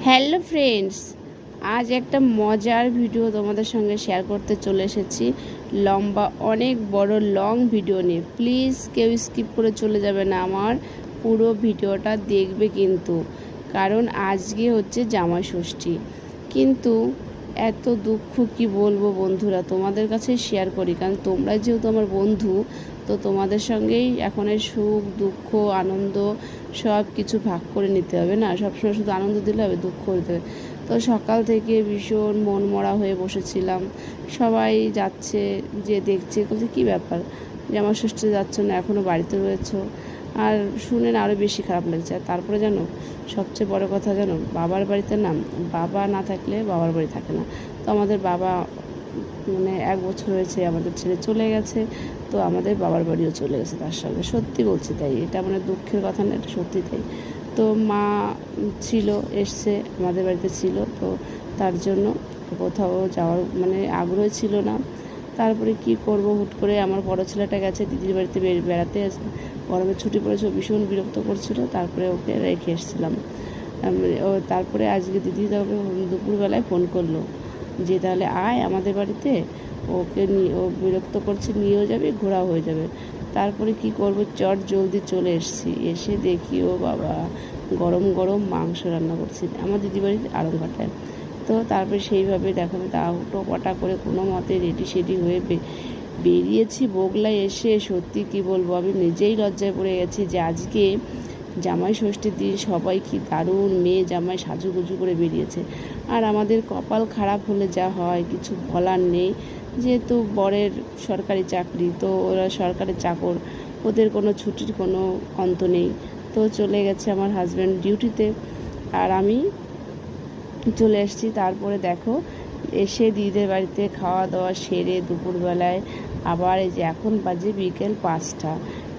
Hello friends, আজ একটা মজার ভিডিও তোমাদের সঙ্গে শেয়ার করতে চলে এসেছি। লম্বা অনেক বড় লং ভিডিও নিয়ে। প্লিজ কেউ স্কিপ করে চলে যাবে না, আমার পুরো ভিডিওটা দেখবে কিন্তু, কারণ আজকে হচ্ছে জামাই ষষ্ঠী। কিন্তু এত দুঃখ কি বলবো বন্ধুরা, তোমাদের কাছে শেয়ার করি, কারণ তোমরা যেহেতু আমার বন্ধু, তো তোমাদের সঙ্গেই এখন এই সুখ দুঃখ আনন্দ সব কিছু ভাগ করে নিতে হবে না। সবসময় শুধু আনন্দ দিলে হবে, দুঃখ দিতে হবে। তো সকাল থেকে ভীষণ মন মরা হয়ে বসেছিলাম। সবাই যাচ্ছে, যে দেখছে বলছে কী ব্যাপার, জামাই ষষ্ঠী যাচ্ছ না, এখনও বাড়িতে রয়েছো। আর শুনে না আরও বেশি খারাপ লাগছে। আর তারপরে জানো, সবচেয়ে বড় কথা জানো, বাবার বাড়িতে না, বাবা না থাকলে বাবার বাড়ি থাকে না। তো আমাদের বাবা মানে 1 বছর হয়েছে আমাদের ছেড়ে চলে গেছে, তো আমাদের বাবার বাড়িও চলে গেছে তার সঙ্গে। সত্যি বলছি তাই, এটা মানে দুঃখের কথা না, এটা সত্যি তাই। তো মা ছিল, এসছে আমাদের বাড়িতে ছিল, তো তার জন্য কোথাও যাওয়ার মানে আগ্রহ ছিল না। তারপরে কি করব, হুট করে আমার বড় ছেলেটা গেছে দিদির বাড়িতে বেড়াতে, গরমের ছুটি পড়েছে, ভীষণ বিরক্ত করছিল। তারপরে ওকে রেখে এসেছিলাম। ও তারপরে আজকে দিদি তবে দুপুরবেলায় ফোন করলো যে তাহলে আয় আমাদের বাড়িতে, ওকে নিয়ে, ও বিরক্ত করছে, নিয়েও যাবে, ঘোরাও হয়ে যাবে। তারপরে কি করব, চট জলদি চলে এসেছি। এসে দেখি ও বাবা, গরম গরম মাংস রান্না করছি আমার দিদি বাড়িতে আড়ংঘাটায়। তো তারপরে সেইভাবে দেখো টো পাটা করে কোনো মতে রেডি সেডি হয়ে বেরিয়েছি বগলায় এসে। সত্যি কি বলবো, আমি নিজেই লজ্জায় পড়ে গেছি যে আজকে জামাই ষষ্ঠীর দিন সবাই কি দারুণ মেয়ে জামাই সাজুগুজু করে বেরিয়েছে। আর আমাদের কপাল খারাপ হলে যা হয় কিছু বলার নেই, যেহেতু বরের সরকারি চাকরি, তো ওরা সরকারি চাকর, ওদের কোনো ছুটির কোনো অন্ত নেই। তো চলে গেছে আমার হাজব্যান্ড ডিউটিতে, আর আমি চলে এসেছি। তারপরে দেখো, এসে দিদিদের বাড়িতে খাওয়া দাওয়া সেরে দুপুরবেলায় আবার এই যে এখন বাজে বিকেল 5টা,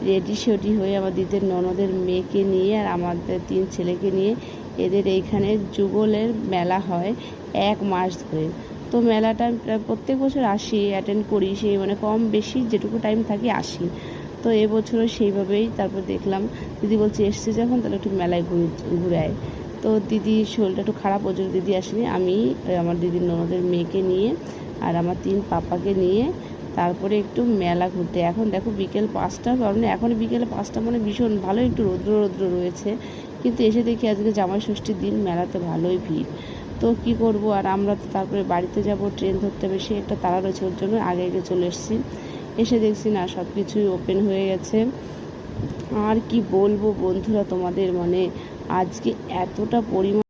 রেডি সেডি হয়ে আমার দিদির ননদের মেয়েকে নিয়ে আর আমাদের 3 ছেলেকে নিয়ে এদের এইখানে যুগলের মেলা হয় 1 মাস ধরে। তো মেলাটা প্রত্যেক বছর আসি, অ্যাটেন্ড করি, সেই মানে কম বেশি যেটুকু টাইম থাকি আসি। তো এবছরও সেইভাবেই। তারপর দেখলাম দিদি বলছে এসছে যখন, তাহলে একটু মেলায় ঘুরে আয়। তো দিদির শরীরটা একটু খারাপ, ওই জন্য দিদি আসেনি। আমি আমার দিদির ননদের মেয়েকে নিয়ে আর আমার 3 পাপাকে নিয়ে তারপরে একটু মেলা ঘুরতে। এখন দেখো বিকেল 5টা, কারণ এখন বিকেলে 5টা মানে ভীষণ ভালো, একটু রৌদ্র রৌদ্র রয়েছে। কিন্তু এসে দেখি আজকে জামাই ষষ্ঠীর দিন, মেলাতে ভালোই ভিড়। তো কি করব, আর আমরা তো তারপরে বাড়িতে যাব, ট্রেন ধরতে হবে, সে একটা তাড়া রয়েছে, ওর জন্য আগে আগে চলে এসেছি। এসে দেখছি না সব কিছুই ওপেন হয়ে গেছে। আর কি বলবো বন্ধুরা তোমাদের, মানে আজকে এতটা পরিমাণ